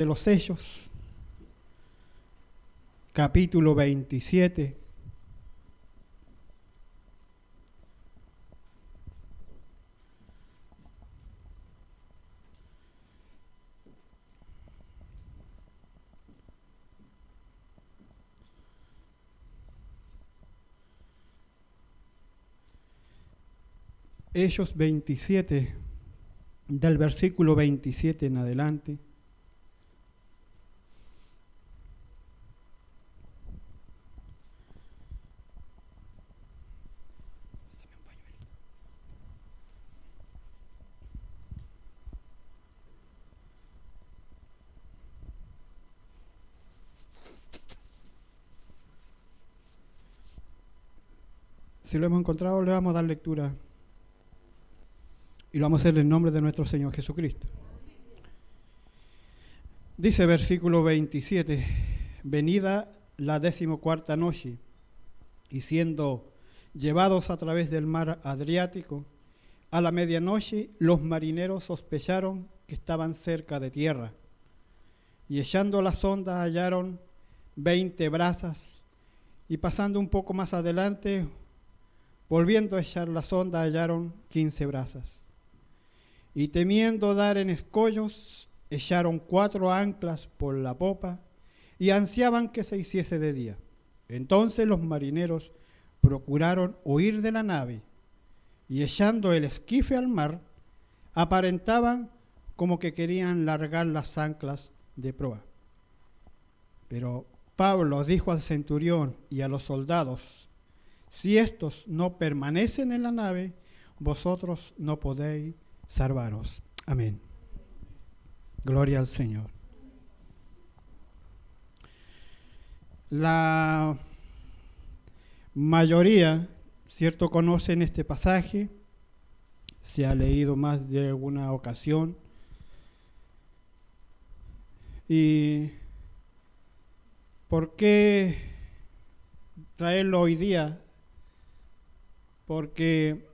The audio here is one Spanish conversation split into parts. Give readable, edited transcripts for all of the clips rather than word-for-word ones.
de los Hechos, capítulo 27. Hechos 27, del versículo 27 en adelante. Si lo hemos encontrado, le vamos a dar lectura. Y lo vamos a hacer en nombre de nuestro Señor Jesucristo. Dice versículo 27, venida la 14ª noche, y siendo llevados a través del mar Adriático, a la medianoche los marineros sospecharon que estaban cerca de tierra, y echando la sonda hallaron 20 brazas, y pasando un poco más adelante, volviendo a echar la sonda hallaron 15 brazas. Y temiendo dar en escollos, echaron 4 anclas por la popa y ansiaban que se hiciese de día. Entonces los marineros procuraron huir de la nave y echando el esquife al mar, aparentaban como que querían largar las anclas de proa. Pero Pablo dijo al centurión y a los soldados: si estos no permanecen en la nave, vosotros no podéis salvaros. Amén. Gloria al Señor. La mayoría, cierto, conocen este pasaje, se ha leído más de alguna ocasión. ¿Y por qué traerlo hoy día? Porque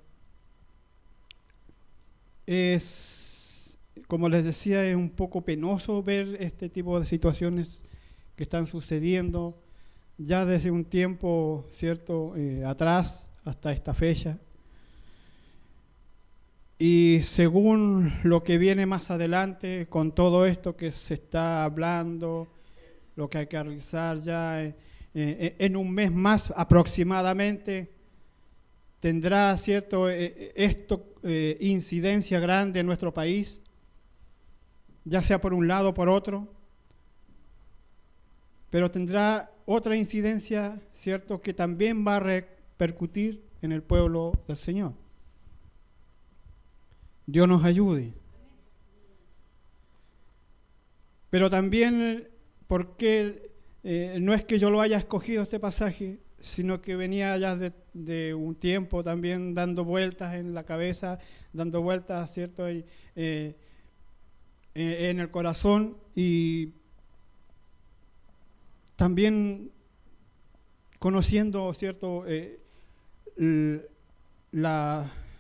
es, como les decía, es un poco penoso ver este tipo de situaciones que están sucediendo ya desde un tiempo, cierto, atrás hasta esta fecha. Y según lo que viene más adelante, con todo esto que se está hablando, lo que hay que realizar ya en un mes más aproximadamente, tendrá, cierto, incidencia grande en nuestro país, ya sea por un lado o por otro, pero tendrá otra incidencia, cierto, que también va a repercutir en el pueblo del Señor. Dios nos ayude. Pero también, porque no es que yo lo haya escogido este pasaje, sino que venía ya de un tiempo también dando vueltas en la cabeza, dando vueltas, ¿cierto?, en el corazón, y también conociendo, ¿cierto?,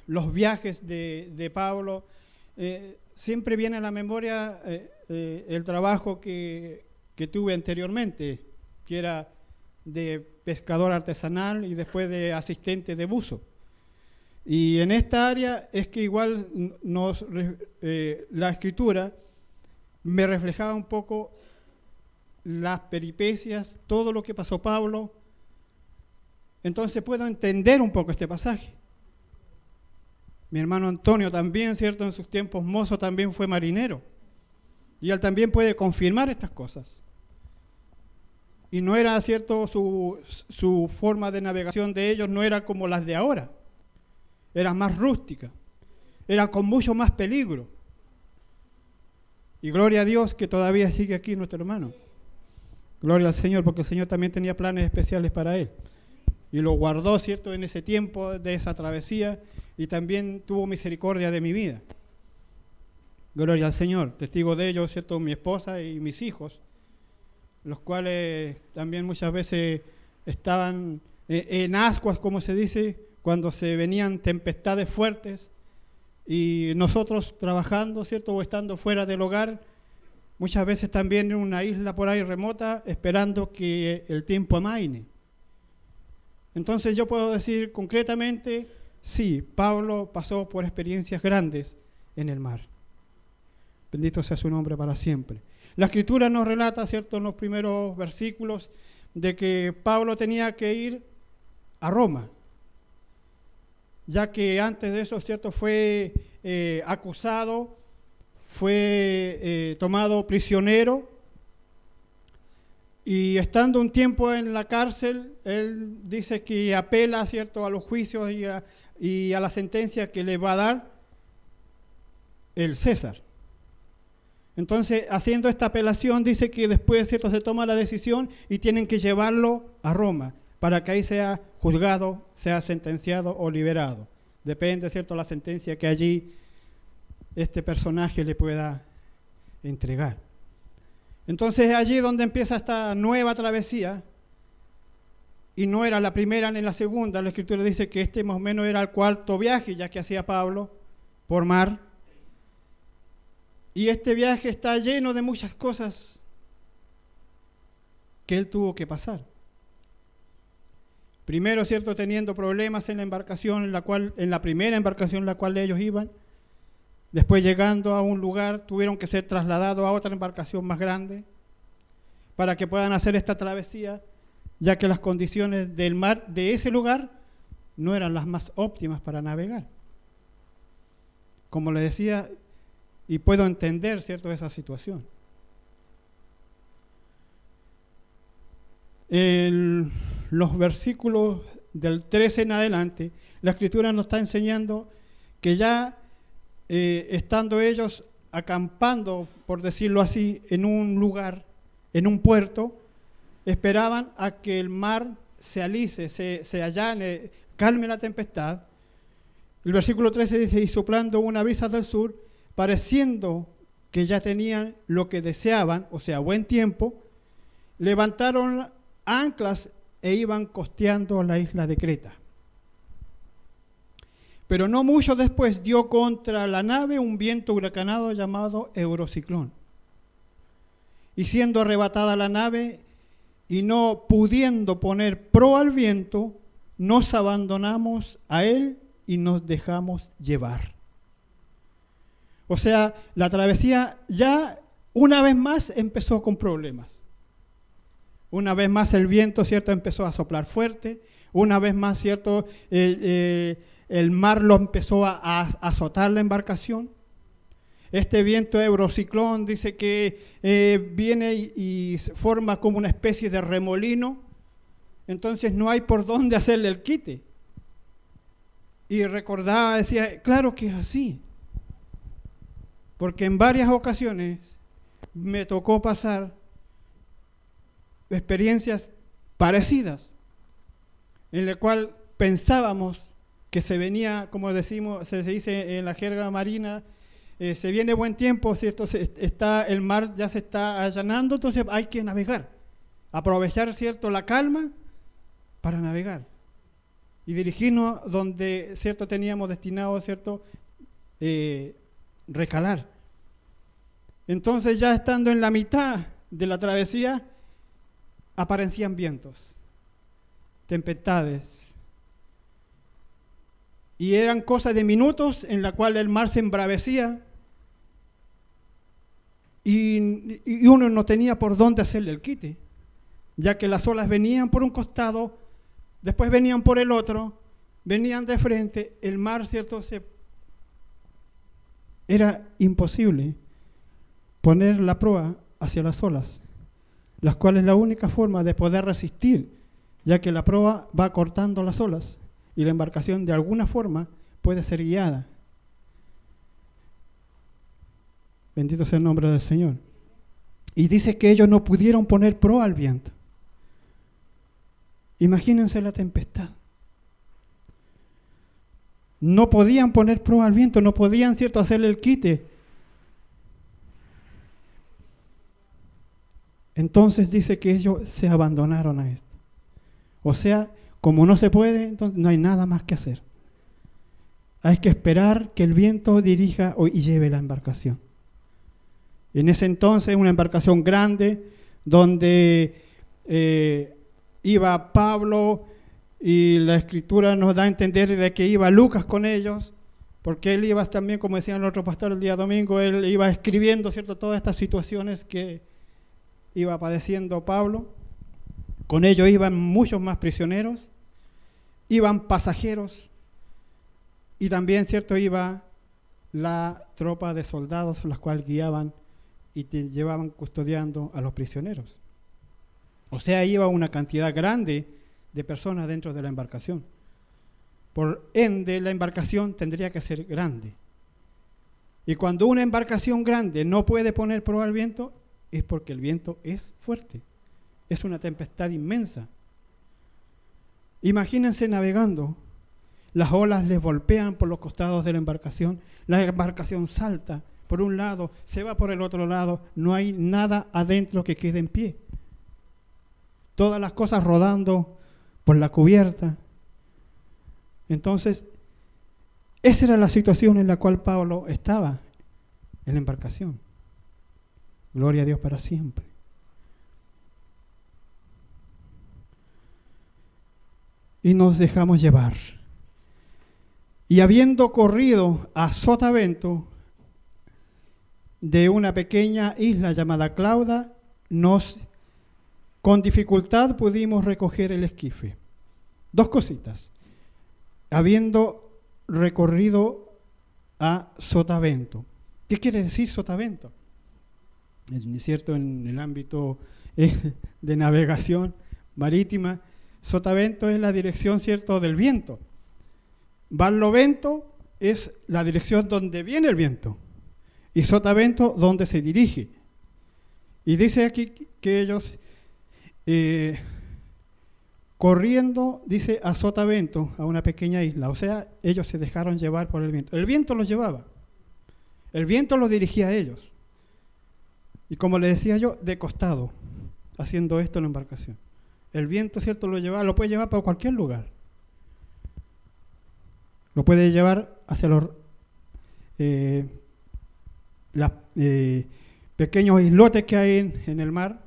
los viajes de Pablo, siempre viene a la memoria el trabajo que tuve anteriormente, que era de pescador artesanal y después de asistente de buzo. Y en esta área es que igual la escritura me reflejaba un poco las peripecias, todo lo que pasó Pablo. Entonces puedo entender un poco este pasaje. Mi hermano Antonio también, ¿cierto?, en sus tiempos mozo también fue marinero. Y él también puede confirmar estas cosas. Y no era, cierto, su forma de navegación de ellos no era como las de ahora. Era más rústica. Era con mucho más peligro. Y gloria a Dios que todavía sigue aquí nuestro hermano. Gloria al Señor, porque el Señor también tenía planes especiales para él. Y lo guardó, ¿cierto?, en ese tiempo de esa travesía, y también tuvo misericordia de mi vida. Gloria al Señor. Testigo de ello, ¿cierto?, mi esposa y mis hijos, los cuales también muchas veces estaban en ascuas, como se dice, cuando se venían tempestades fuertes, y nosotros trabajando, ¿cierto?, o estando fuera del hogar, muchas veces también en una isla por ahí remota, esperando que el tiempo amaine. Entonces yo puedo decir concretamente, sí, Pablo pasó por experiencias grandes en el mar. Bendito sea su nombre para siempre. La Escritura nos relata, ¿cierto?, en los primeros versículos, de que Pablo tenía que ir a Roma, ya que antes de eso, ¿cierto?, fue acusado, fue tomado prisionero, y estando un tiempo en la cárcel, él dice que apela, ¿cierto?, a los juicios y a la sentencia que le va a dar el César. Entonces, haciendo esta apelación, dice que después, ¿cierto?, se toma la decisión y tienen que llevarlo a Roma para que ahí sea juzgado, sea sentenciado o liberado. Depende, ¿cierto?, la sentencia que allí este personaje le pueda entregar. Entonces, allí donde empieza esta nueva travesía, y no era la primera ni la segunda, la Escritura dice que este más o menos era el cuarto viaje ya que hacía Pablo por mar. Y este viaje está lleno de muchas cosas que él tuvo que pasar. Primero, ¿cierto?, teniendo problemas en la embarcación, en la primera embarcación en la cual ellos iban. Después, llegando a un lugar, tuvieron que ser trasladados a otra embarcación más grande para que puedan hacer esta travesía, ya que las condiciones del mar de ese lugar no eran las más óptimas para navegar. Como les decía, y puedo entender, ¿cierto?, esa situación. En los versículos del 13 en adelante, la Escritura nos está enseñando que ya estando ellos acampando, por decirlo así, en un lugar, en un puerto, esperaban a que el mar se alice, se allane, calme la tempestad. El versículo 13 dice, y soplando una brisa del sur, pareciendo que ya tenían lo que deseaban, o sea, buen tiempo, levantaron anclas e iban costeando la isla de Creta. Pero no mucho después dio contra la nave un viento huracanado llamado Eurociclón. Y siendo arrebatada la nave y no pudiendo poner proa al viento, nos abandonamos a él y nos dejamos llevar. O sea, la travesía ya una vez más empezó con problemas. Una vez más el viento, ¿cierto?, empezó a soplar fuerte. Una vez más, ¿cierto?, el mar lo empezó a azotar la embarcación. Este viento eurociclón dice que viene y forma como una especie de remolino. Entonces no hay por dónde hacerle el quite. Y recordaba, decía, claro que es así. Porque en varias ocasiones me tocó pasar experiencias parecidas, en la cual pensábamos que se venía, como decimos, se dice en la jerga marina, se viene buen tiempo, ¿cierto? El mar ya se está allanando, entonces hay que navegar, aprovechar, ¿cierto?, la calma para navegar y dirigirnos donde, ¿cierto?, teníamos destinado, ¿cierto?, recalar. Entonces, ya estando en la mitad de la travesía, aparecían vientos, tempestades, y eran cosas de minutos en la cual el mar se embravecía y uno no tenía por dónde hacerle el quite, ya que las olas venían por un costado, después venían por el otro, venían de frente, el mar, ¿cierto?, era imposible poner la proa hacia las olas, las cuales es la única forma de poder resistir, ya que la proa va cortando las olas y la embarcación de alguna forma puede ser guiada. Bendito sea el nombre del Señor. Y dice que ellos no pudieron poner proa al viento. Imagínense la tempestad. No podían poner proa al viento, no podían, ¿cierto?, hacerle el quite. Entonces dice que ellos se abandonaron a esto. O sea, como no se puede, entonces no hay nada más que hacer. Hay que esperar que el viento dirija y lleve la embarcación. En ese entonces una embarcación grande donde iba Pablo, y la Escritura nos da a entender de que iba Lucas con ellos, porque él iba también, como decía el otro pastor el día domingo, él iba escribiendo, ¿cierto?, todas estas situaciones que iba padeciendo Pablo. Con ellos iban muchos más prisioneros, iban pasajeros, y también, ¿cierto?, iba la tropa de soldados, las cuales guiaban y te llevaban custodiando a los prisioneros. O sea, iba una cantidad grande de personas dentro de la embarcación. Por ende, la embarcación tendría que ser grande. Y cuando una embarcación grande no puede poner proa al viento, es porque el viento es fuerte. Es una tempestad inmensa. Imagínense navegando. Las olas les golpean por los costados de la embarcación salta por un lado, se va por el otro lado, no hay nada adentro que quede en pie. Todas las cosas rodando por la cubierta. Entonces, esa era la situación en la cual Pablo estaba en la embarcación. Gloria a Dios para siempre. Y nos dejamos llevar. Y habiendo corrido a Sotavento, de una pequeña isla llamada Clauda, con dificultad pudimos recoger el esquife. Dos cositas. Habiendo recorrido a Sotavento. ¿Qué quiere decir Sotavento? Es cierto, en el ámbito de navegación marítima, Sotavento es la dirección, ¿cierto?, del viento. Barlovento es la dirección donde viene el viento. Y Sotavento donde se dirige. Y dice aquí que ellos corriendo, dice, a Sotavento, a una pequeña isla. O sea, ellos se dejaron llevar por el viento. El viento los llevaba. El viento los dirigía a ellos. Y como les decía yo, de costado, haciendo esto en la embarcación. El viento, ¿cierto?, lo puede llevar para cualquier lugar. Lo puede llevar hacia los pequeños islotes que hay en el mar,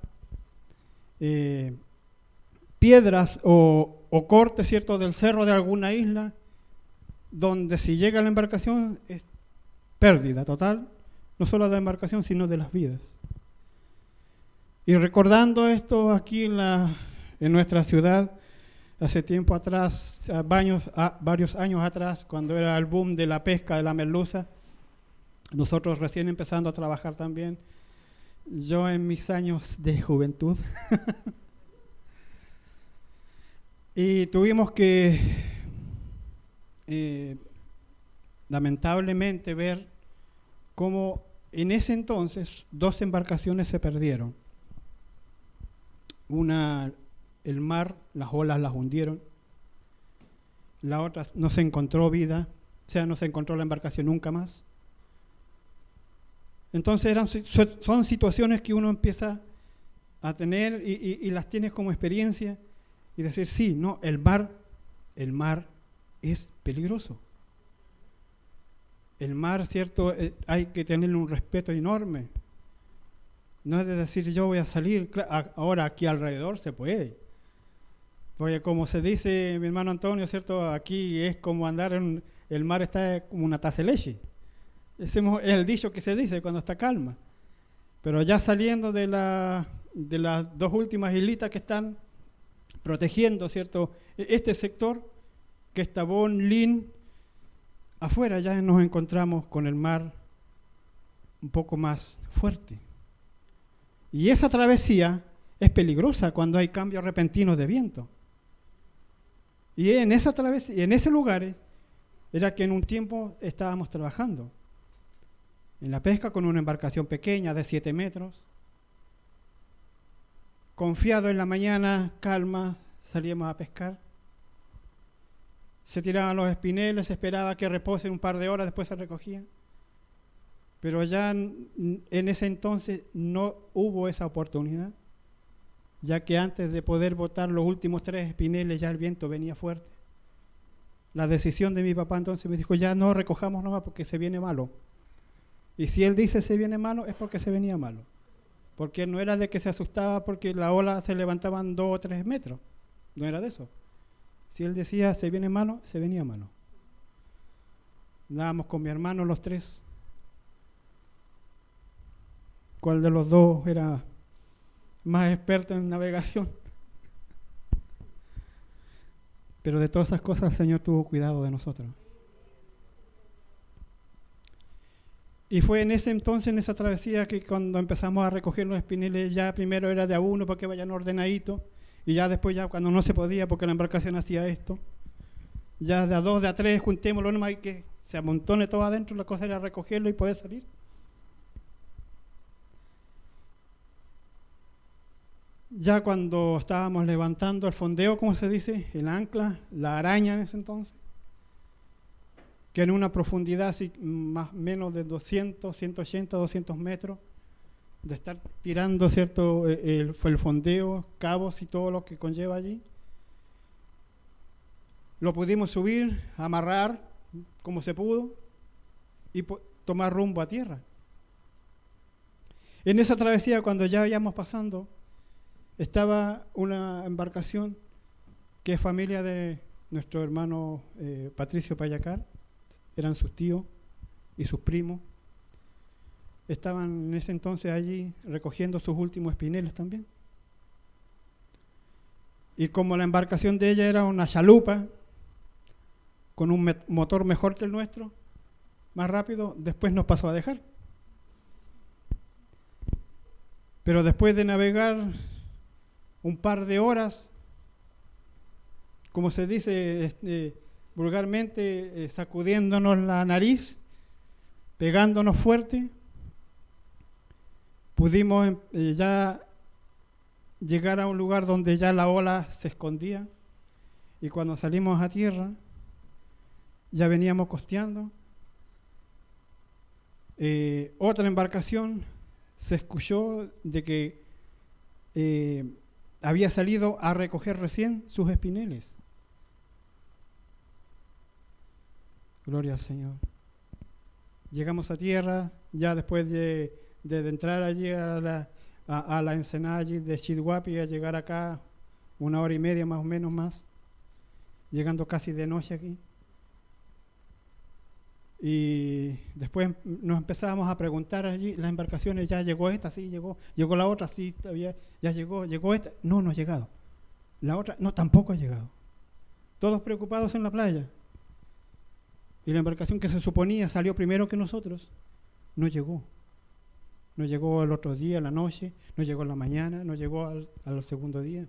piedras o cortes, ¿cierto?, del cerro de alguna isla, donde si llega la embarcación es pérdida total, no solo de la embarcación, sino de las vidas. Y recordando esto aquí en nuestra ciudad, hace tiempo atrás, varios años atrás, cuando era el boom de la pesca de la merluza, nosotros recién empezando a trabajar también, yo en mis años de juventud, y tuvimos que lamentablemente ver cómo en ese entonces 2 embarcaciones se perdieron. Una, el mar, las olas las hundieron. La otra no se encontró vida, o sea, no se encontró la embarcación nunca más. Entonces son situaciones que uno empieza a tener y las tienes como experiencia y decir, sí, no, el mar es peligroso. El mar, ¿cierto? Hay que tenerle un respeto enorme. No es de decir yo voy a salir, ahora aquí alrededor se puede. Porque como se dice mi hermano Antonio, ¿cierto? Aquí es como andar el mar está como una taza de leche. Ese es el dicho que se dice cuando está calma. Pero ya saliendo de las 2 últimas islitas que están protegiendo, ¿cierto?, este sector, que es Tabón, Lin, afuera ya nos encontramos con el mar un poco más fuerte. Y esa travesía es peligrosa cuando hay cambios repentinos de viento. Y en esa travesía, en ese lugar, era que en un tiempo estábamos trabajando en la pesca con una embarcación pequeña de 7 metros. Confiado en la mañana, calma, salíamos a pescar. Se tiraban los espineles, se esperaba que reposen un par de horas, después se recogían. Pero ya en ese entonces no hubo esa oportunidad, ya que antes de poder botar los últimos 3 espineles ya el viento venía fuerte. La decisión de mi papá entonces me dijo, ya no recojamos nomás porque se viene malo. Y si él dice se viene malo, es porque se venía malo. Porque no era de que se asustaba porque la ola se levantaban 2 o 3 metros. No era de eso. Si él decía se viene malo, se venía malo. Andábamos con mi hermano los 3. ¿Cuál de los 2 era más experto en navegación? Pero de todas esas cosas el Señor tuvo cuidado de nosotros. Y fue en ese entonces, en esa travesía, que cuando empezamos a recoger los espineles, ya primero era de a uno para que vayan ordenaditos, y ya después, ya cuando no se podía, porque la embarcación hacía esto, ya de a 2, de a 3, juntémoslo nomás y que se amontone todo adentro, la cosa era recogerlo y poder salir. Ya cuando estábamos levantando el fondeo, como se dice, el ancla, la araña en ese entonces, que en una profundidad así, más o menos de 200, 180, 200 metros, de estar tirando, ¿cierto?, el fondeo, cabos y todo lo que conlleva allí. Lo pudimos subir, amarrar como se pudo y tomar rumbo a tierra. En esa travesía, cuando ya íbamos pasando, estaba una embarcación que es familia de nuestro hermano Patricio Payacar. Eran sus tíos y sus primos. Estaban en ese entonces allí recogiendo sus últimos espineles también. Y como la embarcación de ella era una chalupa, con un motor mejor que el nuestro, más rápido, después nos pasó a dejar. Pero después de navegar un par de horas, como se dice vulgarmente, sacudiéndonos la nariz, pegándonos fuerte, pudimos ya llegar a un lugar donde ya la ola se escondía, y cuando salimos a tierra ya veníamos costeando. Otra embarcación se escuchó de que había salido a recoger recién sus espineles. Gloria al Señor. Llegamos a tierra, ya después de entrar allí a la ensenada allí de Chidhuapi, a llegar acá 1 hora y media más o menos más, llegando casi de noche aquí. Y después nos empezábamos a preguntar allí, las embarcaciones, ya llegó esta, sí, llegó la otra, sí, todavía, ya llegó esta, no ha llegado. La otra, no, tampoco ha llegado. Todos preocupados en la playa. Y la embarcación que se suponía salió primero que nosotros, no llegó. No llegó el otro día, la noche, no llegó en la mañana, no llegó al segundo día.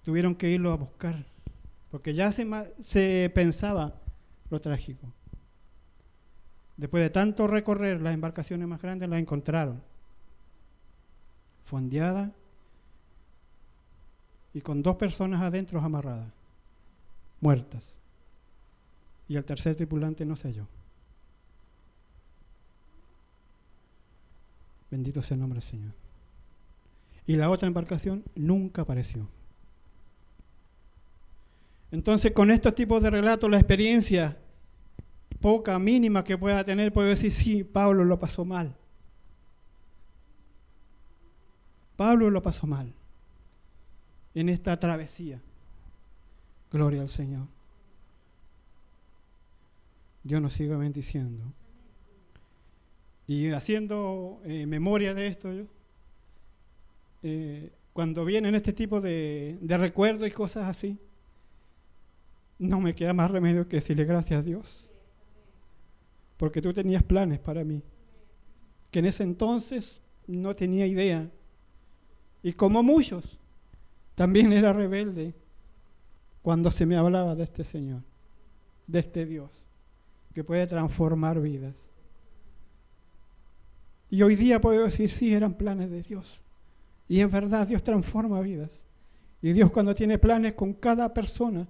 Tuvieron que irlo a buscar, porque ya se pensaba lo trágico. Después de tanto recorrer, las embarcaciones más grandes las encontraron, fondeadas y con 2 personas adentro amarradas, muertas. Y el tercer tripulante no se halló. Bendito sea el nombre del Señor. Y la otra embarcación nunca apareció. Entonces, con estos tipos de relatos, la experiencia poca, mínima que pueda tener, puede decir, sí, Pablo lo pasó mal. Pablo lo pasó mal en esta travesía. Gloria al Señor. Dios nos siga bendiciendo. Y haciendo memoria de esto, cuando vienen este tipo de recuerdos y cosas así, no me queda más remedio que decirle gracias a Dios, porque tú tenías planes para mí, que en ese entonces no tenía idea, y como muchos, también era rebelde cuando se me hablaba de este Señor, de este Dios, que puede transformar vidas. Y hoy día puedo decir, sí, eran planes de Dios, y en verdad Dios transforma vidas, y Dios cuando tiene planes con cada persona,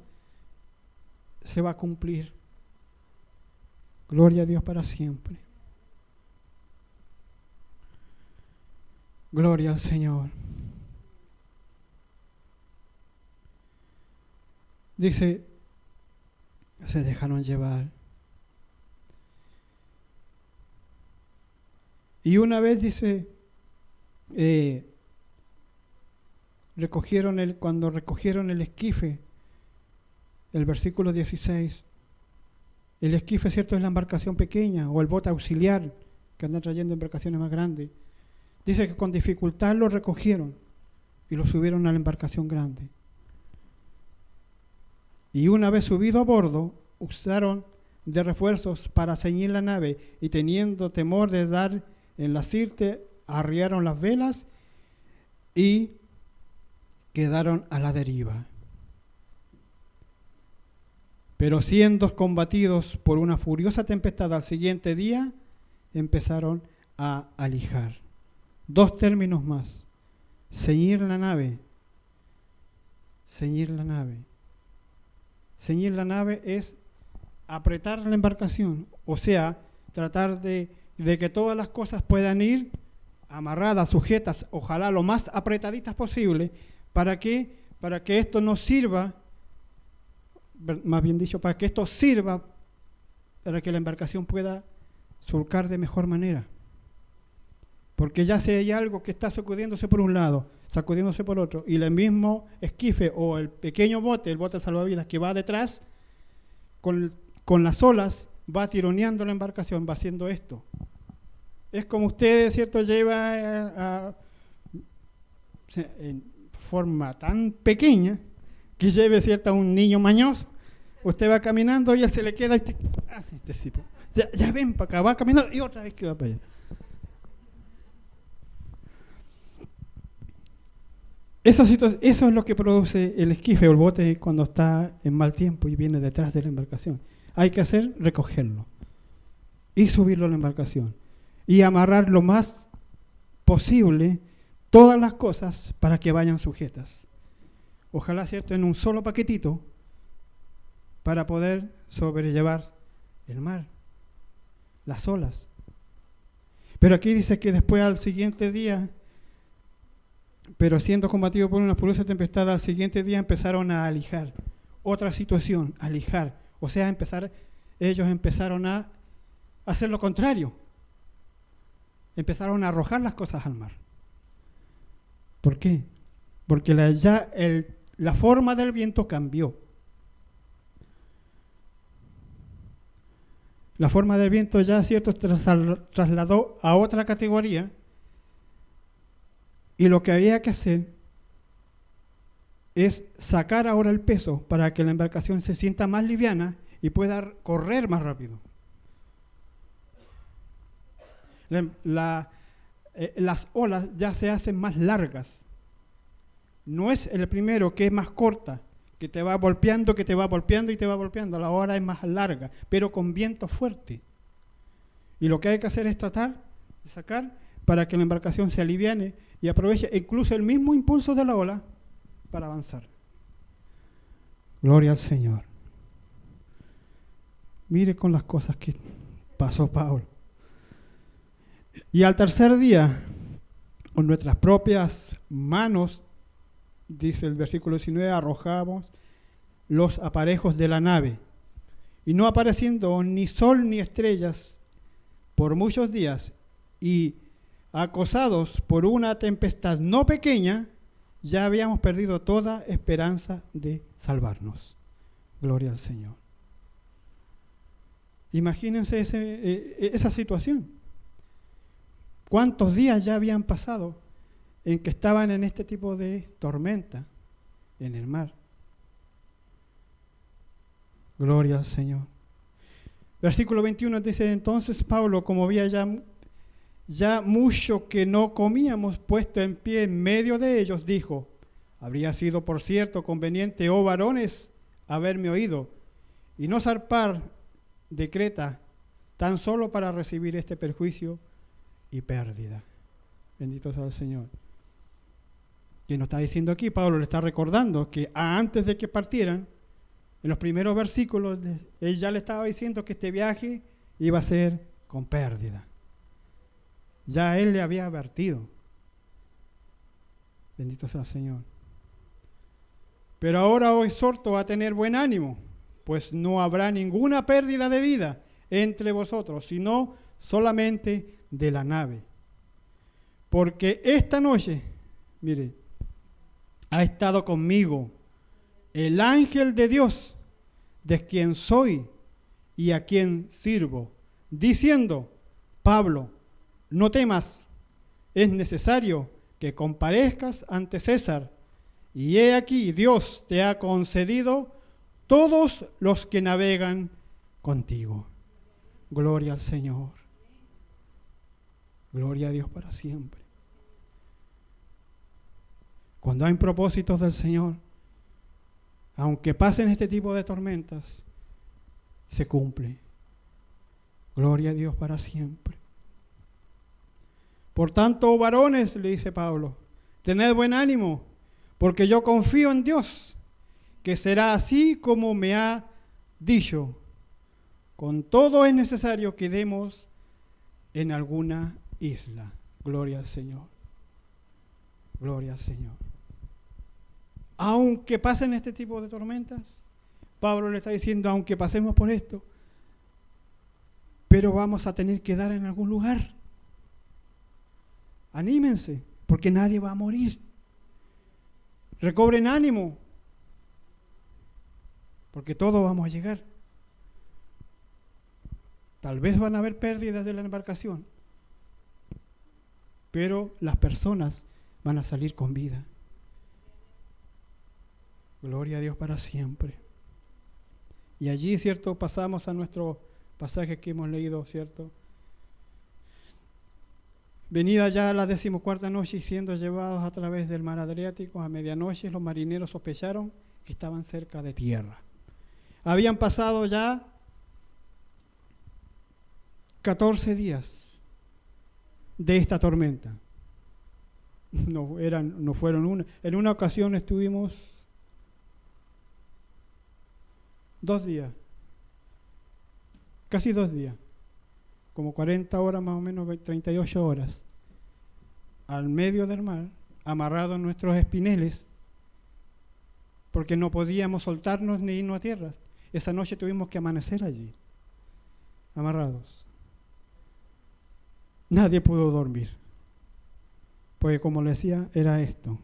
se va a cumplir. Gloria a Dios para siempre. Gloria al Señor. Dice, se dejaron llevar Y una vez dice, cuando recogieron el esquife, el versículo 16, el esquife, cierto, es la embarcación pequeña o el bote auxiliar que andan trayendo embarcaciones más grandes. Dice que con dificultad lo recogieron y lo subieron a la embarcación grande. Y una vez subido a bordo, usaron de refuerzos para ceñir la nave, y teniendo temor de dar en la sirte, arriaron las velas y quedaron a la deriva. Pero siendo combatidos por una furiosa tempestad al siguiente día, empezaron a alijar. 2 términos más: ceñir la nave. Ceñir la nave. Ceñir la nave es apretar la embarcación, o sea, tratar de que todas las cosas puedan ir amarradas, sujetas, ojalá lo más apretaditas posible, para que esto nos sirva, más bien dicho, para que esto sirva para que la embarcación pueda surcar de mejor manera. Porque ya si hay algo que está sacudiéndose por un lado, sacudiéndose por otro, y el mismo esquife o el pequeño bote, el bote salvavidas que va detrás, con las olas, va tironeando la embarcación, va haciendo esto. Es como usted, ¿cierto?, lleva en forma tan pequeña que lleve, ¿cierto?, a un niño mañoso. Usted va caminando y él se le queda y ya ven para acá, va caminando y otra vez que va para allá. Eso es lo que produce el esquife o el bote cuando está en mal tiempo y viene detrás de la embarcación. Hay que recogerlo y subirlo a la embarcación y amarrar lo más posible todas las cosas para que vayan sujetas. Ojalá, cierto, en un solo paquetito para poder sobrellevar el mar, las olas. Pero aquí dice que después al siguiente día, pero siendo combatido por una furiosa tempestad, al siguiente día empezaron a alijar. Otra situación, alijar. O sea, ellos empezaron a hacer lo contrario. Empezaron a arrojar las cosas al mar. ¿Por qué? Porque la forma del viento cambió. La forma del viento ya, cierto, trasladó a otra categoría. Y lo que había que hacer es sacar ahora el peso para que la embarcación se sienta más liviana y pueda correr más rápido. Las olas ya se hacen más largas. No es el primero que es más corta, que te va golpeando y te va golpeando. La ola es más larga, pero con viento fuerte. Y lo que hay que hacer es tratar de sacar para que la embarcación se aliviane y aproveche incluso el mismo impulso de la ola para avanzar. Gloria al Señor. Mire con las cosas que pasó Pablo. Y al tercer día, con nuestras propias manos, dice el versículo 19, arrojamos los aparejos de la nave, y no apareciendo ni sol ni estrellas por muchos días, y acosados por una tempestad no pequeña, ya habíamos perdido toda esperanza de salvarnos. Gloria al Señor. Imagínense esa situación. ¿Cuántos días ya habían pasado en que estaban en este tipo de tormenta en el mar? Gloria al Señor. Versículo 21 dice: entonces Pablo, como había ya mucho que no comíamos, puesto en pie en medio de ellos, dijo: habría sido por cierto conveniente, oh varones, haberme oído y no zarpar de Creta tan solo para recibir este perjuicio y pérdida. Bendito sea el Señor. ¿Qué nos está diciendo aquí? Pablo le está recordando que antes de que partieran, en los primeros versículos, él ya le estaba diciendo que este viaje iba a ser con pérdida. Ya él le había advertido. Bendito sea el Señor. Pero ahora os exhorto a tener buen ánimo, pues no habrá ninguna pérdida de vida entre vosotros, sino solamente de la nave. porque esta noche, mire, ha estado conmigo el ángel de Dios, de quien soy y a quien sirvo, diciendo: Pablo, no temas, es necesario que comparezcas ante César, y he aquí Dios te ha concedido todos los que navegan contigo. Gloria al Señor. Gloria a Dios para siempre. Cuando hay propósitos del Señor, aunque pasen este tipo de tormentas, se cumple. Gloria a Dios para siempre. Por tanto, varones, le dice Pablo, tened buen ánimo, porque yo confío en Dios, que será así como me ha dicho. Con todo es necesario que demos en alguna isla. Gloria al Señor. Gloria al Señor. Aunque pasen este tipo de tormentas, Pablo le está diciendo, aunque pasemos por esto, pero vamos a tener que dar en algún lugar. Anímense, porque nadie va a morir. Recobren ánimo, porque todos vamos a llegar. Tal vez van a haber pérdidas de la embarcación, pero las personas van a salir con vida. Gloria a Dios para siempre. Y allí, ¿cierto?, pasamos a nuestro pasaje que hemos leído, ¿cierto? Venida ya la 14ª noche y siendo llevados a través del mar Adriático, a medianoche los marineros sospecharon que estaban cerca de tierra. Habían pasado ya 14 días de esta tormenta. No fueron una. En una ocasión estuvimos 2 días, casi 2 días, como 40 horas más o menos, 38 horas, al medio del mar, amarrados en nuestros espineles, porque no podíamos soltarnos ni irnos a tierra. Esa noche tuvimos que amanecer allí, amarrados. Nadie pudo dormir, porque como le decía, era esto: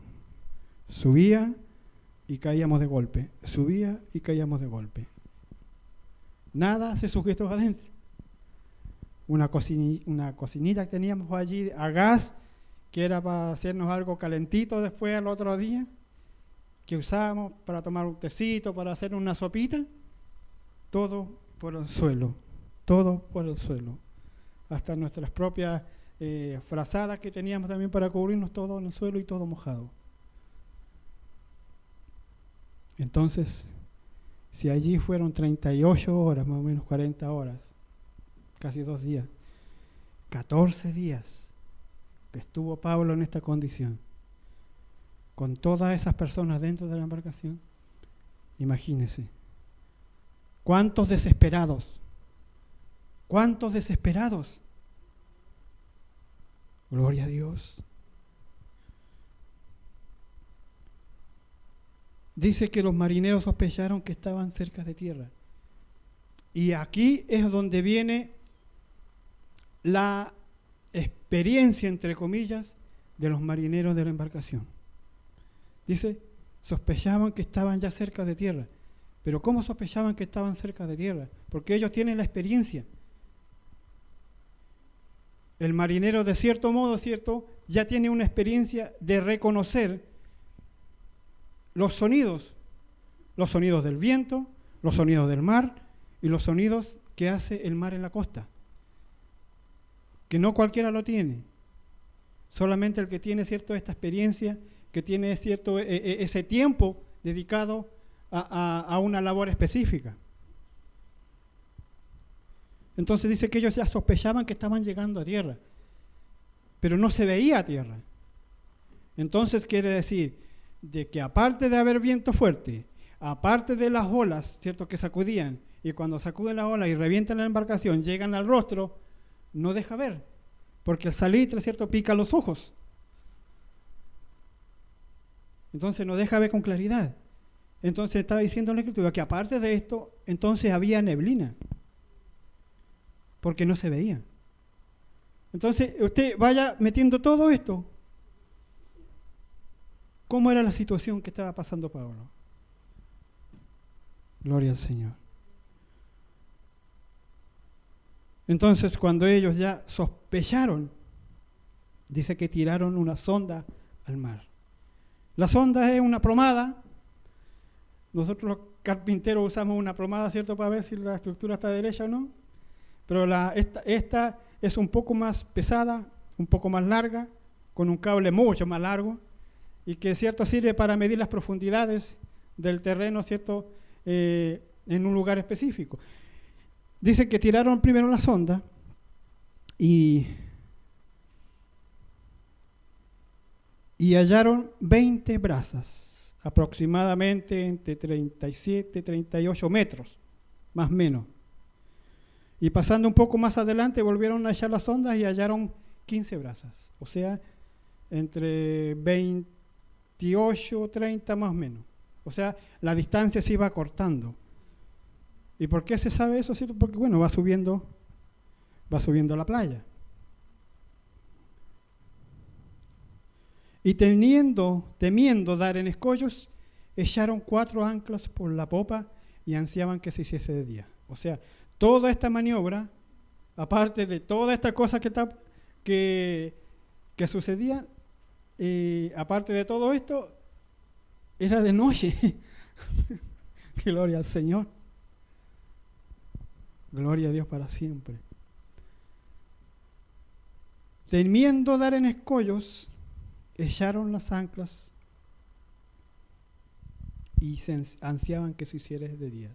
subía y caíamos de golpe, subía y caíamos de golpe. Nada se sujetó adentro. Una cocinilla que teníamos allí a gas, que era para hacernos algo calentito después al otro día, que usábamos para tomar un tecito, para hacer una sopita, todo por el suelo, todo por el suelo. Hasta nuestras propias frazadas que teníamos también para cubrirnos, todo en el suelo y todo mojado. Entonces, si allí fueron 38 horas, más o menos 40 horas, casi 2 días, 14 días que estuvo Pablo en esta condición, con todas esas personas dentro de la embarcación, imagínense, cuántos desesperados, gloria a Dios. Dice que los marineros sospecharon que estaban cerca de tierra. Y aquí es donde viene la experiencia, entre comillas, de los marineros de la embarcación. Dice, sospechaban que estaban ya cerca de tierra. Pero ¿cómo sospechaban que estaban cerca de tierra? Porque ellos tienen la experiencia. El marinero, de cierto modo, ¿cierto?, ya tiene una experiencia de reconocer los sonidos del viento, los sonidos del mar y los sonidos que hace el mar en la costa. Que no cualquiera lo tiene. Solamente el que tiene, ¿cierto?, esta experiencia, que tiene, ¿cierto?, ese tiempo dedicado a una labor específica. Entonces dice que ellos ya sospechaban que estaban llegando a tierra, pero no se veía a tierra. Entonces quiere decir de que aparte de haber viento fuerte, aparte de las olas, ¿cierto?, que sacudían, y cuando sacuden las olas y revientan la embarcación, llegan al rostro, no deja ver, porque el salitre, ¿cierto?, pica los ojos. Entonces no deja ver con claridad. Entonces estaba diciendo la Escritura que aparte de esto, entonces había neblina, porque no se veía. Entonces, usted vaya metiendo todo esto. ¿Cómo era la situación que estaba pasando Pablo? Gloria al Señor. Entonces, cuando ellos ya sospecharon, dice que tiraron una sonda al mar. La sonda es una plomada. Nosotros los carpinteros usamos una plomada, ¿cierto?, para ver si la estructura está derecha o no. Pero esta es un poco más pesada, un poco más larga, con un cable mucho más largo, y que, ¿cierto?, sirve para medir las profundidades del terreno, ¿cierto?, en un lugar específico. Dice que tiraron primero la sonda y hallaron 20 brazas, aproximadamente entre 37 y 38 metros, más o menos. Y pasando un poco más adelante volvieron a echar las sondas y hallaron 15 brazas, o sea, entre 28 30 más o menos. O sea, la distancia se iba acortando. ¿Y por qué se sabe eso? Porque, bueno, va subiendo la playa. Y temiendo dar en escollos, echaron 4 anclas por la popa y ansiaban que se hiciese de día. O sea, toda esta maniobra, aparte de toda esta cosa que sucedía, aparte de todo esto, era de noche. Gloria al Señor. Gloria a Dios para siempre. Temiendo dar en escollos, echaron las anclas y se ansiaban que se hiciera de día.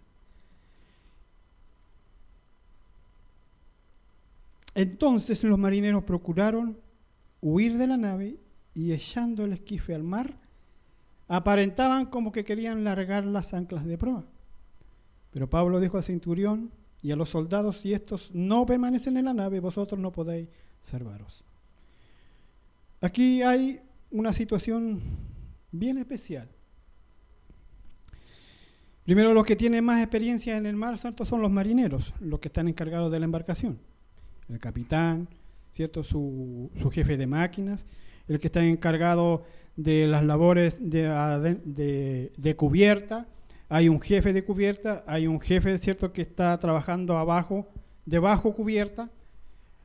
Entonces los marineros procuraron huir de la nave y, echando el esquife al mar, aparentaban como que querían largar las anclas de proa. Pero Pablo dijo al centurión y a los soldados: si estos no permanecen en la nave, vosotros no podéis salvaros. Aquí hay una situación bien especial. Primero, los que tienen más experiencia en el mar, ¿cierto?, son los marineros, los que están encargados de la embarcación. El capitán, ¿cierto?, su jefe de máquinas, el que está encargado de las labores de cubierta. Hay un jefe de cubierta, hay un jefe, ¿cierto?, que está trabajando debajo cubierta.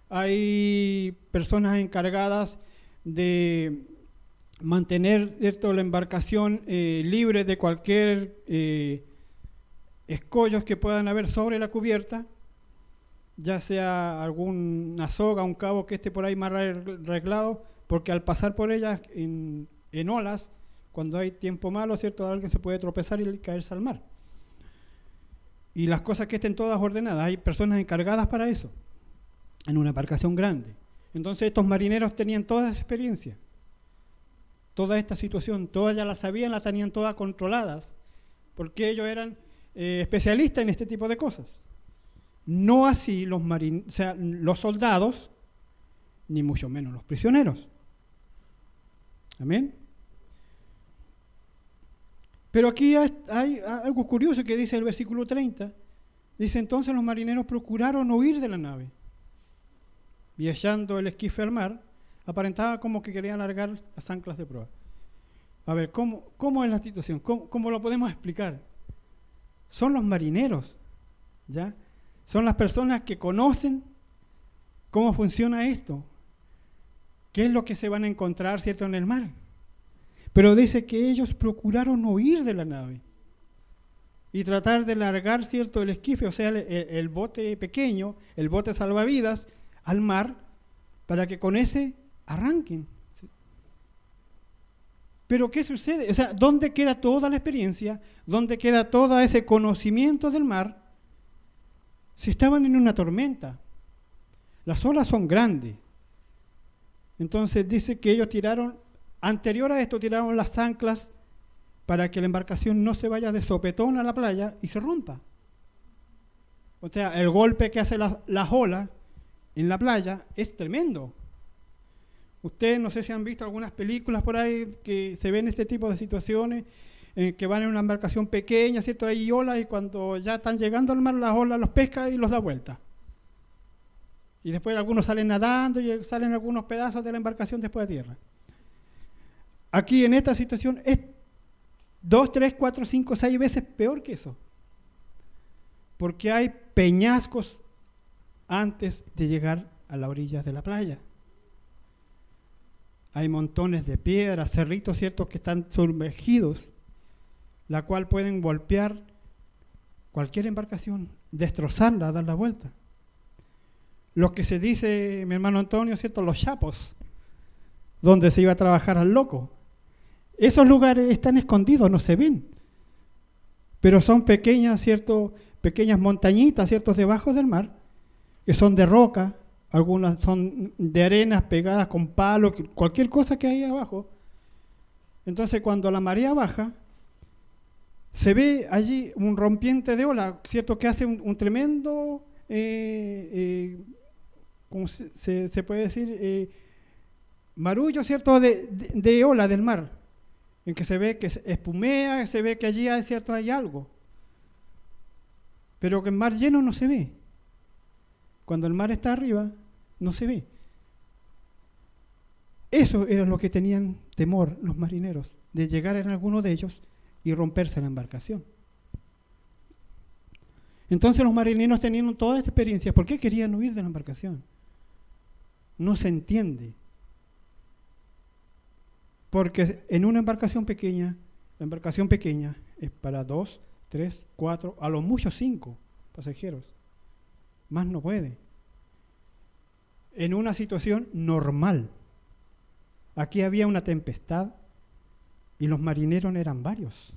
Hay personas encargadas de mantener, ¿cierto?, la embarcación libre de cualquier escollos que puedan haber sobre la cubierta, ya sea alguna soga, un cabo que esté por ahí más arreglado, porque al pasar por ellas en olas, cuando hay tiempo malo, ¿cierto?, alguien se puede tropezar y caerse al mar. Y las cosas que estén todas ordenadas, hay personas encargadas para eso, en una embarcación grande. Entonces estos marineros tenían toda esa experiencia, toda esta situación, todas ya la sabían, la tenían todas controladas, porque ellos eran especialistas en este tipo de cosas. No así los soldados, ni mucho menos los prisioneros. Amén. Pero aquí hay algo curioso que dice el versículo 30. Dice: entonces los marineros procuraron huir de la nave, y echando el esquife al mar, aparentaba como que querían largar las anclas de proa. A ver, ¿cómo es la situación? ¿Cómo lo podemos explicar? Son los marineros, ¿ya? Son las personas que conocen cómo funciona esto, qué es lo que se van a encontrar, ¿cierto?, en el mar. Pero dice que ellos procuraron huir de la nave y tratar de largar, ¿cierto?, el esquife, o sea, el bote pequeño, el bote salvavidas, al mar, para que con ese arranquen. ¿Sí? Pero ¿qué sucede? O sea, ¿dónde queda toda la experiencia? ¿Dónde queda todo ese conocimiento del mar? Si estaban en una tormenta, las olas son grandes. Entonces dice que ellos anterior a esto, tiraron las anclas para que la embarcación no se vaya de sopetón a la playa y se rompa. O sea, el golpe que hace las olas en la playa es tremendo. Ustedes no sé si han visto algunas películas por ahí que se ven este tipo de situaciones, que van en una embarcación pequeña, ¿cierto? Hay olas y cuando ya están llegando al mar, las olas los pesca y los da vuelta. Y después algunos salen nadando y salen algunos pedazos de la embarcación después de tierra. Aquí en esta situación es 2, 3, 4, 5, 6 veces peor que eso. Porque hay peñascos antes de llegar a la orilla de la playa. Hay montones de piedras, cerritos ciertos que están sumergidos, la cual pueden golpear cualquier embarcación, destrozarla, dar la vuelta. Lo que se dice, mi hermano Antonio, ¿cierto? Los chapos, donde se iba a trabajar al loco. Esos lugares están escondidos, no se ven. Pero son pequeñas, ¿cierto? Pequeñas montañitas, ¿cierto? Debajo del mar, que son de roca, algunas son de arenas pegadas con palos, cualquier cosa que hay abajo. Entonces, cuando la marea baja, se ve allí un rompiente de ola, ¿cierto? Que hace un tremendo, ¿cómo se puede decir? Marullo, ¿cierto? De ola del mar, en que se ve que espumea, se ve que allí hay, ¿cierto? Hay algo. Pero que el mar lleno no se ve. Cuando el mar está arriba, no se ve. Eso era lo que tenían temor los marineros, de llegar en alguno de ellos y romperse la embarcación. Entonces los marineros tenían toda esta experiencia. ¿Por qué querían huir de la embarcación? No se entiende. Porque en una embarcación pequeña, la embarcación pequeña es para 2, 3, 4, a lo mucho 5 pasajeros. Más no puede. En una situación normal. Aquí había una tempestad y los marineros eran varios.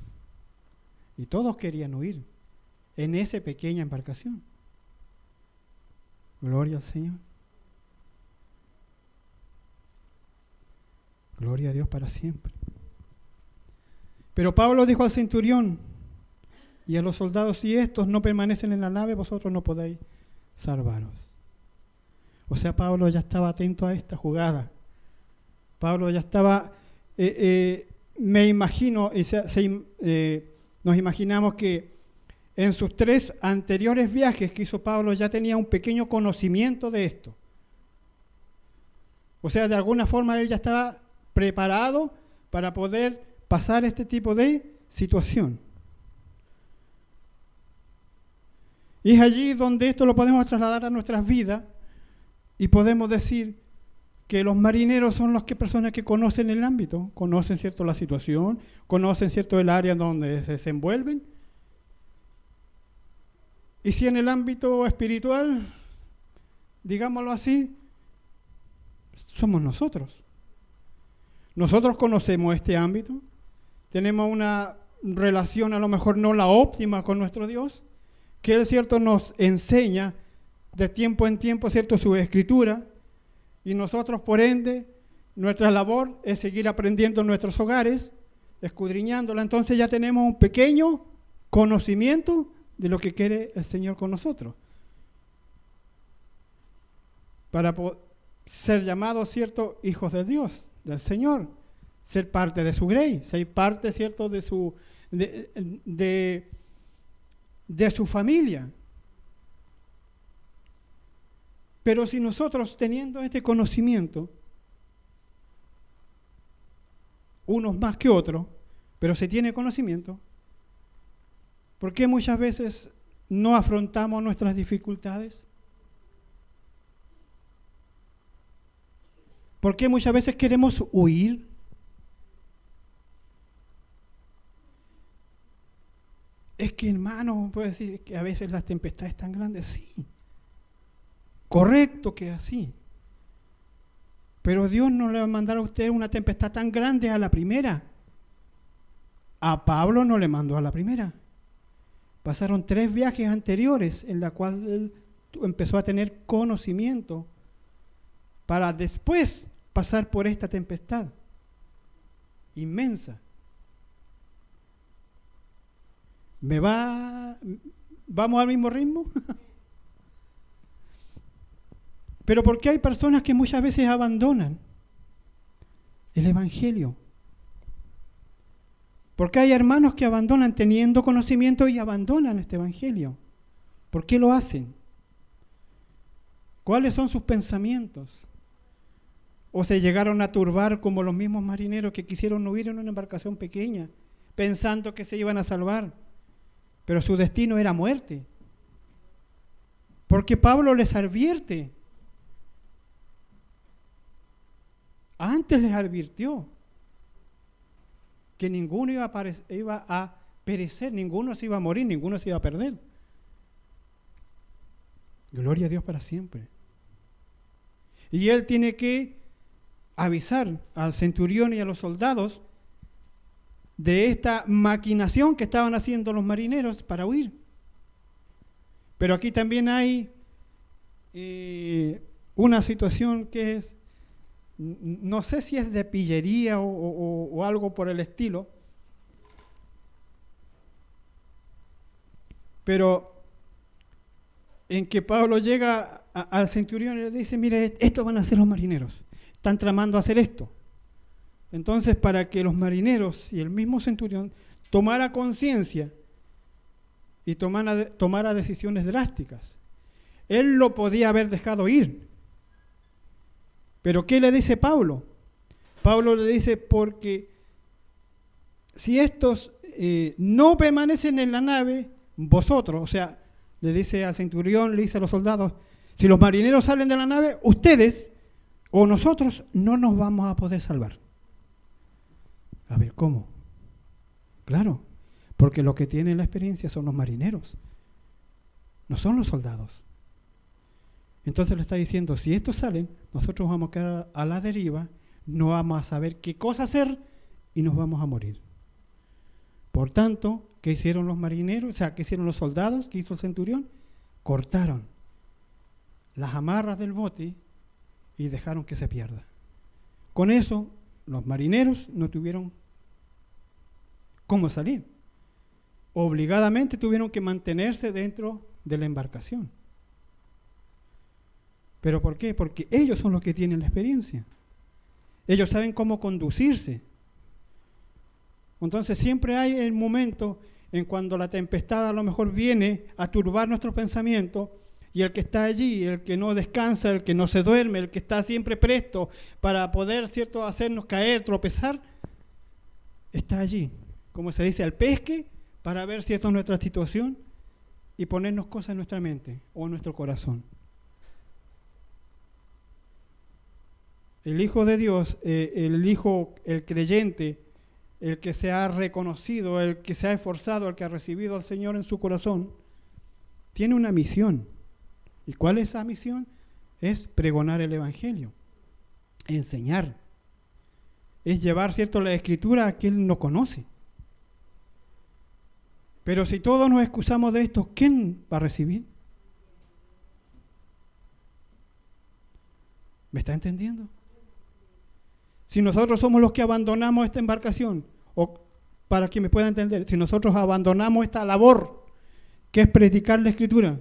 Y todos querían huir en esa pequeña embarcación. Gloria al Señor. Gloria a Dios para siempre. Pero Pablo dijo al centurión y a los soldados: si estos no permanecen en la nave, vosotros no podéis salvaros. O sea, Pablo ya estaba atento a esta jugada. Pablo ya estaba, me imagino, nos imaginamos que en sus 3 anteriores viajes que hizo Pablo ya tenía un pequeño conocimiento de esto. O sea, de alguna forma él ya estaba preparado para poder pasar este tipo de situación. Y es allí donde esto lo podemos trasladar a nuestras vidas y podemos decir que los marineros son las personas que conocen el ámbito, conocen, ¿cierto?, la situación, conocen, ¿cierto?, el área donde se desenvuelven. Y si en el ámbito espiritual, digámoslo así, somos nosotros. Nosotros conocemos este ámbito, tenemos una relación a lo mejor no la óptima con nuestro Dios, que Él, ¿cierto?, nos enseña de tiempo en tiempo, ¿cierto?, su escritura, y nosotros, por ende, nuestra labor es seguir aprendiendo en nuestros hogares, escudriñándola. Entonces ya tenemos un pequeño conocimiento de lo que quiere el Señor con nosotros. Para ser llamados, ¿cierto?, hijos de Dios, del Señor, ser parte de su grey, ser parte, ¿cierto?, de su familia. Pero si nosotros, teniendo este conocimiento, unos más que otros, pero se tiene conocimiento, ¿por qué muchas veces no afrontamos nuestras dificultades? ¿Por qué muchas veces queremos huir? Es que, hermano, puede decir que a veces las tempestades tan grandes, sí. Correcto que así. Pero Dios no le va a mandar a usted una tempestad tan grande a la primera. A Pablo no le mandó a la primera. Pasaron 3 viajes anteriores en la cual él empezó a tener conocimiento para después pasar por esta tempestad inmensa. ¿Vamos al mismo ritmo? Pero ¿por qué hay personas que muchas veces abandonan el Evangelio? ¿Por qué hay hermanos que abandonan teniendo conocimiento y abandonan este Evangelio? ¿Por qué lo hacen? ¿Cuáles son sus pensamientos? ¿O se llegaron a turbar como los mismos marineros que quisieron huir en una embarcación pequeña, pensando que se iban a salvar? Pero su destino era muerte. Porque Pablo les advierte. Antes les advirtió que ninguno iba a perecer, ninguno se iba a morir, ninguno se iba a perder. Gloria a Dios para siempre. Y él tiene que avisar al centurión y a los soldados de esta maquinación que estaban haciendo los marineros para huir. Pero aquí también hay una situación que es, no sé si es de pillería o algo por el estilo, pero en que Pablo llega al centurión y le dice, mire, esto van a hacer los marineros, están tramando a hacer esto. Entonces, para que los marineros y el mismo centurión tomara conciencia y tomara decisiones drásticas, él lo podía haber dejado ir. Pero ¿qué le dice Pablo? Pablo le dice, porque si estos no permanecen en la nave, vosotros, o sea, le dice al centurión, le dice a los soldados, si los marineros salen de la nave, ustedes o nosotros no nos vamos a poder salvar. A ver, ¿cómo? Claro, porque lo que tienen la experiencia son los marineros, no son los soldados. Entonces le está diciendo, si estos salen, nosotros vamos a quedar a la deriva, no vamos a saber qué cosa hacer y nos vamos a morir. Por tanto, ¿qué hicieron los marineros? O sea, ¿qué hicieron los soldados? ¿Qué hizo el centurión? Cortaron las amarras del bote y dejaron que se pierda. Con eso, los marineros no tuvieron cómo salir. Obligadamente tuvieron que mantenerse dentro de la embarcación. ¿Pero por qué? Porque ellos son los que tienen la experiencia. Ellos saben cómo conducirse. Entonces siempre hay el momento en cuando la tempestad a lo mejor viene a turbar nuestros pensamientos y el que está allí, el que no descansa, el que no se duerme, el que está siempre presto para poder, ¿cierto?, hacernos caer, tropezar, está allí, como se dice, al pesque para ver, ¿cierto?, nuestra situación y ponernos cosas en nuestra mente o en nuestro corazón. El Hijo de Dios, el creyente, el que se ha reconocido, el que se ha esforzado, el que ha recibido al Señor en su corazón, tiene una misión. ¿Y cuál es esa misión? Es pregonar el Evangelio, enseñar. Es llevar, ¿cierto?, la Escritura a quien no conoce. Pero si todos nos excusamos de esto, ¿quién va a recibir? ¿Me está entendiendo? Si nosotros somos los que abandonamos esta embarcación, o para que me pueda entender, si nosotros abandonamos esta labor, que es predicar la Escritura,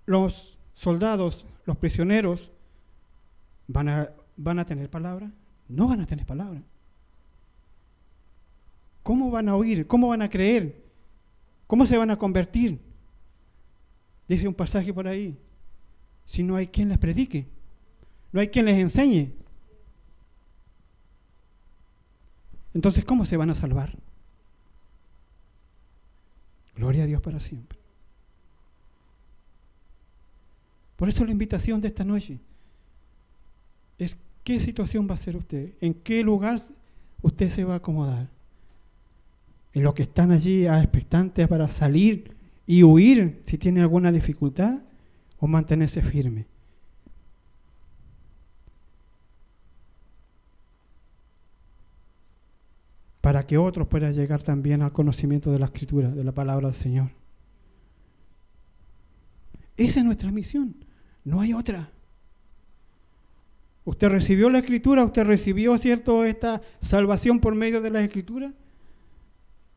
los soldados, los prisioneros, ¿van a tener palabra? No van a tener palabra. ¿Cómo van a oír? ¿Cómo van a creer? ¿Cómo se van a convertir? Dice un pasaje por ahí, si no hay quien les predique, no hay quien les enseñe. Entonces, ¿cómo se van a salvar? Gloria a Dios para siempre. Por eso la invitación de esta noche es qué situación va a ser usted, en qué lugar usted se va a acomodar. En los que están allí expectantes para salir y huir si tiene alguna dificultad o mantenerse firme. Para que otros puedan llegar también al conocimiento de la Escritura, de la palabra del Señor. Esa es nuestra misión, no hay otra. Usted recibió la Escritura, usted recibió, ¿cierto?, esta salvación por medio de la Escritura.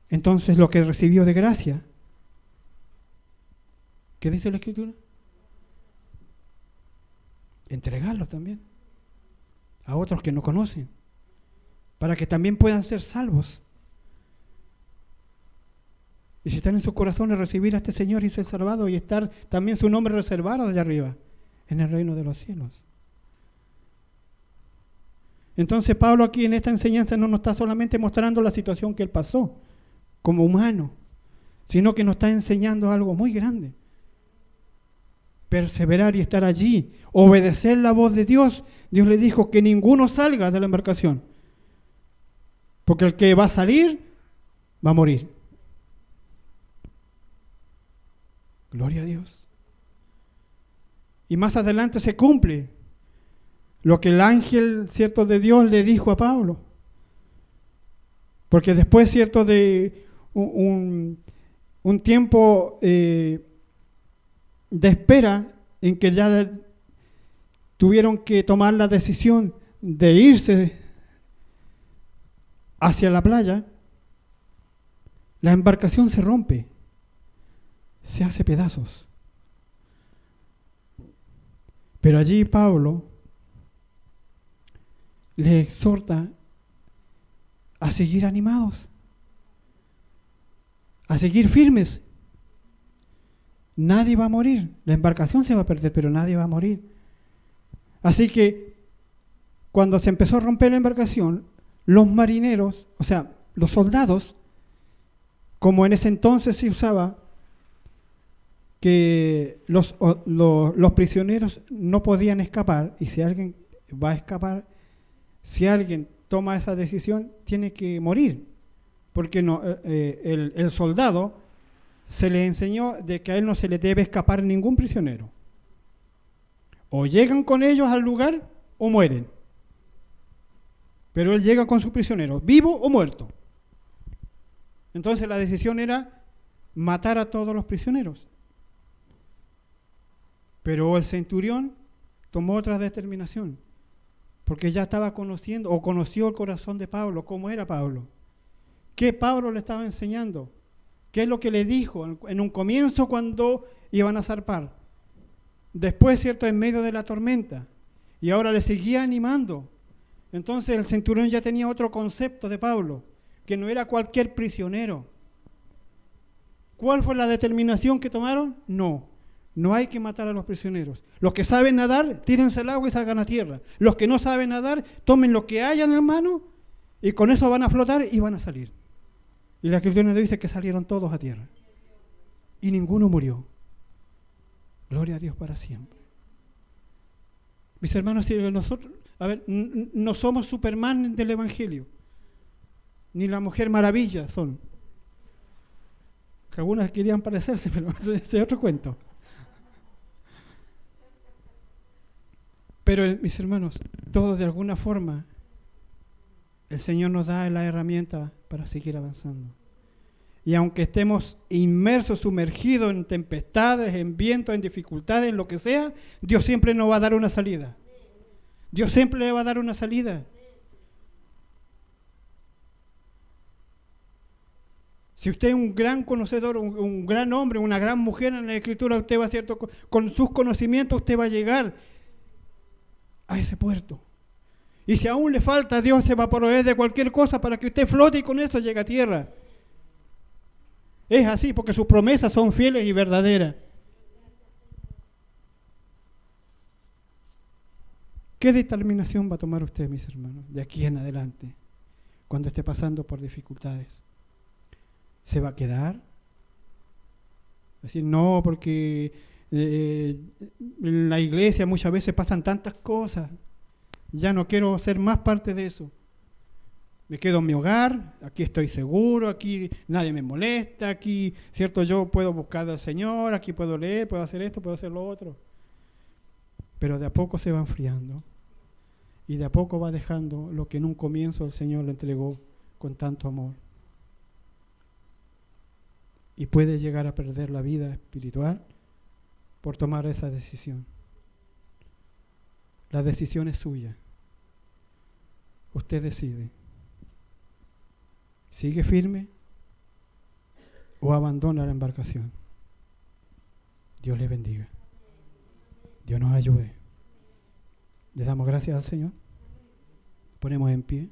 Entonces, lo que recibió de gracia, ¿qué dice la Escritura? Entregarlo también a otros que no conocen, para que también puedan ser salvos. Y si están en sus corazones recibir a este Señor y ser salvado y estar también su nombre reservado allá arriba, en el reino de los cielos. Entonces Pablo aquí en esta enseñanza no nos está solamente mostrando la situación que él pasó como humano, sino que nos está enseñando algo muy grande. Perseverar y estar allí, obedecer la voz de Dios. Dios le dijo que ninguno salga de la embarcación, porque el que va a salir va a morir. Gloria a Dios. Y más adelante se cumple lo que el ángel, cierto, de Dios le dijo a Pablo. Porque después, cierto, de un tiempo de espera en que ya tuvieron que tomar la decisión de irse hacia la playa, la embarcación se rompe, se hace pedazos. Pero allí Pablo le exhorta a seguir animados, a seguir firmes. Nadie va a morir, la embarcación se va a perder, pero nadie va a morir. Así que cuando se empezó a romper la embarcación, los marineros, o sea, los soldados, como en ese entonces se usaba, que los prisioneros no podían escapar, y si alguien va a escapar, si alguien toma esa decisión, tiene que morir, porque no, el soldado se le enseñó de que a él no se le debe escapar ningún prisionero. O llegan con ellos al lugar o mueren. Pero él llega con sus prisioneros, vivo o muerto. Entonces la decisión era matar a todos los prisioneros. Pero el centurión tomó otra determinación, porque ya estaba conociendo, o conoció el corazón de Pablo, cómo era Pablo. ¿Qué Pablo le estaba enseñando? ¿Qué es lo que le dijo en un comienzo cuando iban a zarpar? Después, cierto, en medio de la tormenta. Y ahora le seguía animando. Entonces el centurión ya tenía otro concepto de Pablo, que no era cualquier prisionero. ¿Cuál fue la determinación que tomaron? No hay que matar a los prisioneros. Los que saben nadar, tírense al agua y salgan a tierra. Los que no saben nadar, tomen lo que hayan en mano y con eso van a flotar y van a salir. Y la Escritura nos dice que salieron todos a tierra. Y ninguno murió. Gloria a Dios para siempre. Mis hermanos, nosotros, no somos Superman del Evangelio, ni la Mujer Maravilla son. Que algunas querían parecerse, pero ese es otro cuento. Pero, mis hermanos, todos de alguna forma, el Señor nos da la herramienta para seguir avanzando. Y aunque estemos inmersos, sumergidos en tempestades, en vientos, en dificultades, en lo que sea, Dios siempre nos va a dar una salida. Dios siempre le va a dar una salida. Si usted es un gran conocedor, un gran hombre, una gran mujer en la Escritura, usted va, cierto, con sus conocimientos usted va a llegar a ese puerto. Y si aún le falta, Dios se va a proveer de cualquier cosa para que usted flote y con eso llegue a tierra. Es así porque sus promesas son fieles y verdaderas. ¿Qué determinación va a tomar usted, mis hermanos, de aquí en adelante, cuando esté pasando por dificultades? ¿Se va a quedar? Decir, no, porque en la iglesia muchas veces pasan tantas cosas, ya no quiero ser más parte de eso. Me quedo en mi hogar, aquí estoy seguro, aquí nadie me molesta, aquí, cierto, yo puedo buscar al Señor, aquí puedo leer, puedo hacer esto, puedo hacer lo otro. Pero de a poco se va enfriando y de a poco va dejando lo que en un comienzo el Señor le entregó con tanto amor. Y puede llegar a perder la vida espiritual por tomar esa decisión. La decisión es suya. Usted decide. ¿Sigue firme o abandona la embarcación? Dios le bendiga. Dios nos ayude. Le damos gracias al Señor. Ponemos en pie.